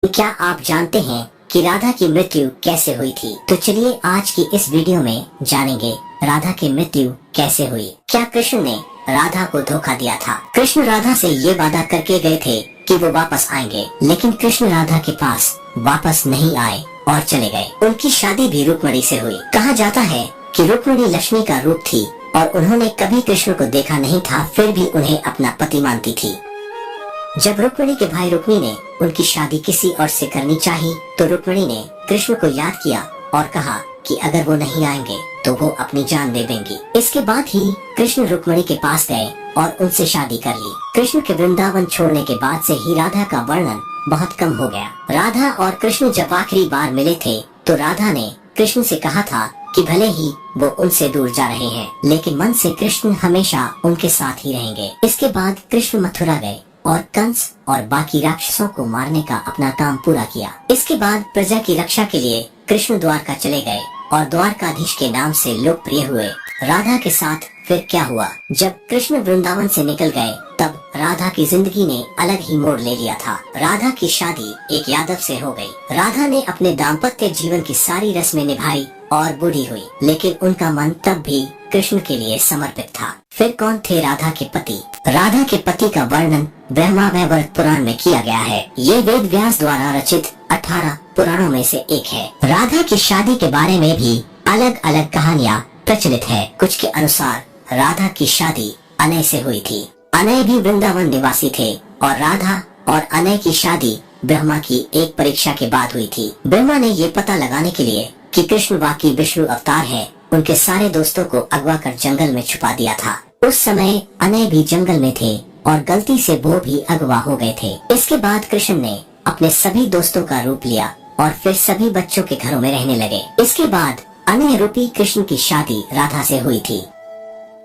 क्या आप जानते हैं कि राधा की मृत्यु कैसे हुई थी? तो चलिए आज की इस वीडियो में जानेंगे राधा की मृत्यु कैसे हुई। क्या कृष्ण ने राधा को धोखा दिया था? कृष्ण राधा से ये वादा करके गए थे कि वो वापस आएंगे, लेकिन कृष्ण राधा के पास वापस नहीं आए और चले गए। उनकी शादी भी रुक्मिणी से हुई। कहा जाता है कि रुक्मिणी लक्ष्मी का रूप थी और उन्होंने कभी कृष्ण को देखा नहीं था, फिर भी उन्हें अपना पति मानती थी। जब रुक्मिणी के भाई रुक्मी ने उनकी शादी किसी और से करनी चाहिए, तो रुक्मिणी ने कृष्ण को याद किया और कहा कि अगर वो नहीं आएंगे तो वो अपनी जान दे देंगी। इसके बाद ही कृष्ण रुक्मिणी के पास गए और उनसे शादी कर ली। कृष्ण के वृंदावन छोड़ने के बाद से ही राधा का वर्णन बहुत कम हो गया। राधा और कृष्ण जब आखिरी बार मिले थे तो राधा ने कृष्ण से कहा था कि भले ही वो उनसे दूर जा रहे हैं, लेकिन मन से कृष्ण हमेशा उनके साथ ही रहेंगे। इसके बाद कृष्ण मथुरा गए और कंस और बाकी राक्षसों को मारने का अपना काम पूरा किया। इसके बाद प्रजा की रक्षा के लिए कृष्ण द्वारका चले गए और द्वारकाधीश के नाम से लोकप्रिय हुए। राधा के साथ फिर क्या हुआ? जब कृष्ण वृंदावन से निकल गए तब राधा की जिंदगी ने अलग ही मोड़ ले लिया था। राधा की शादी एक यादव से हो गई। राधा ने अपने दाम्पत्य जीवन की सारी रस्में निभाई और बूढ़ी हुई, लेकिन उनका मन तब भी कृष्ण के लिए समर्पित था। फिर कौन थे राधा के पति? राधा के पति का वर्णन ब्रह्मावैवर्त पुराण में किया गया है। ये वेद व्यास द्वारा रचित 18 पुराणों में से एक है। राधा की शादी के बारे में भी अलग अलग कहानियाँ प्रचलित है। कुछ के अनुसार राधा की शादी अनय से हुई थी। अनय भी वृंदावन निवासी थे और राधा और अनय की शादी ब्रह्मा की एक परीक्षा के बाद हुई थी। ब्रह्मा ने ये पता लगाने के लिए कि कृष्ण वाकई विष्णु अवतार है, उनके सारे दोस्तों को अगवा कर जंगल में छुपा दिया था। उस समय अनय भी जंगल में थे और गलती से वो भी अगवा हो गए थे। इसके बाद कृष्ण ने अपने सभी दोस्तों का रूप लिया और फिर सभी बच्चों के घरों में रहने लगे। इसके बाद अनय रूपी कृष्ण की शादी राधा से हुई थी।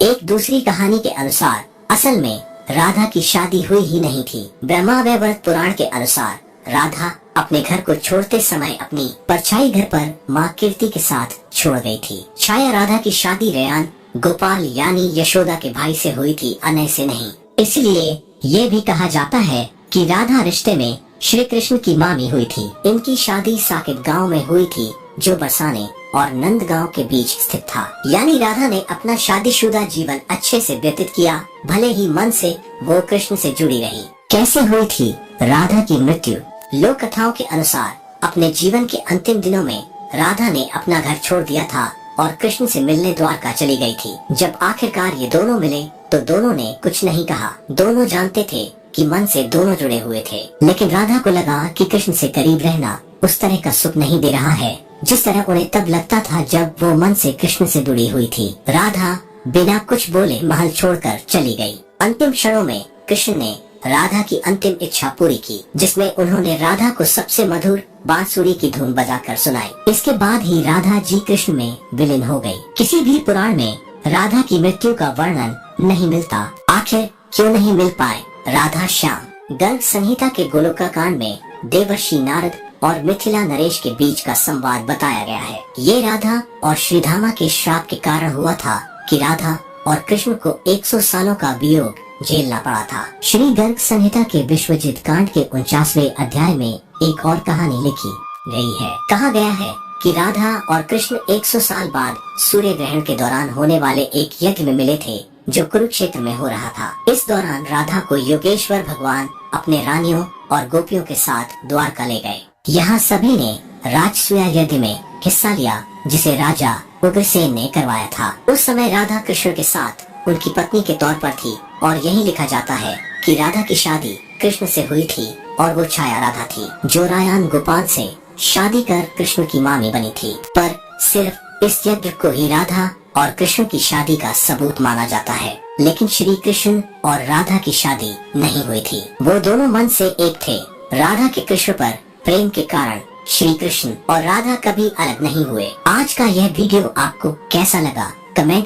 एक दूसरी कहानी के अनुसार असल में राधा की शादी हुई ही नहीं थी। ब्रह्मावैवर्त पुराण के अनुसार राधा अपने घर को छोड़ते समय अपनी परछाई घर पर माँ कीर्ति के साथ छोड़ गई थी। छाया राधा की शादी रेयान गोपाल यानी यशोदा के भाई से हुई थी, अनय से नहीं। इसलिए ये भी कहा जाता है कि राधा रिश्ते में श्री कृष्ण की मामी हुई थी। इनकी शादी साकेत गांव में हुई थी, जो बरसाने और नंद गांव के बीच स्थित था। यानी राधा ने अपना शादीशुदा जीवन अच्छे से व्यतीत किया, भले ही मन से वो कृष्ण से जुड़ी रही। कैसे हुई थी राधा की मृत्यु? लोक कथाओं के अनुसार अपने जीवन के अंतिम दिनों में राधा ने अपना घर छोड़ दिया था और कृष्ण से मिलने द्वारका चली गई थी। जब आखिरकार ये दोनों मिले तो दोनों ने कुछ नहीं कहा। दोनों जानते थे कि मन से दोनों जुड़े हुए थे, लेकिन राधा को लगा कि कृष्ण से करीब रहना उस तरह का सुख नहीं दे रहा है जिस तरह उन्हें तब लगता था जब वो मन से कृष्ण से जुड़ी हुई थी। राधा बिना कुछ बोले महल छोड़कर चली गई। अंतिम क्षणों में कृष्ण ने राधा की अंतिम इच्छा पूरी की, जिसमें उन्होंने राधा को सबसे मधुर बांसुरी की धुन बजाकर सुनाई। इसके बाद ही राधा जी कृष्ण में विलीन हो गई। किसी भी पुराण में राधा की मृत्यु का वर्णन नहीं मिलता। आखिर क्यों नहीं मिल पाए राधा श्याम? गर्ग संहिता के गोलोका कांड में देवर्षि नारद और मिथिला नरेश के बीच का संवाद बताया गया है। ये राधा और श्रीधामा के श्राप के कारण हुआ था कि राधा और कृष्ण को 100 सालों का वियोग झेलना पड़ा था। श्री गर्ग संहिता के विश्वजित कांड के 49वें अध्याय में एक और कहानी लिखी गई है। कहा गया है कि राधा और कृष्ण 100 साल बाद सूर्य ग्रहण के दौरान होने वाले एक यज्ञ में मिले थे, जो कुरुक्षेत्र में हो रहा था। इस दौरान राधा को योगेश्वर भगवान अपने रानियों और गोपियों के साथ द्वारका ले गए। यहाँ सभी ने राजसूया यज्ञ में हिस्सा लिया, जिसे राजा उग्रसेन ने करवाया था। उस समय राधा कृष्ण के साथ उनकी पत्नी के तौर पर थी और यही लिखा जाता है कि राधा की शादी कृष्ण से हुई थी और वो छाया राधा थी, जो रायान गोपाल से शादी कर कृष्ण की मामी बनी थी। पर सिर्फ इस यज्ञ को ही राधा और कृष्ण की शादी का सबूत माना जाता है, लेकिन श्री कृष्ण और राधा की शादी नहीं हुई थी। वो दोनों मन से एक थे। राधा के कृष्ण पर प्रेम के कारण श्री कृष्ण और राधा कभी अलग नहीं हुए। आज का यह वीडियो आपको कैसा लगा? कमेंट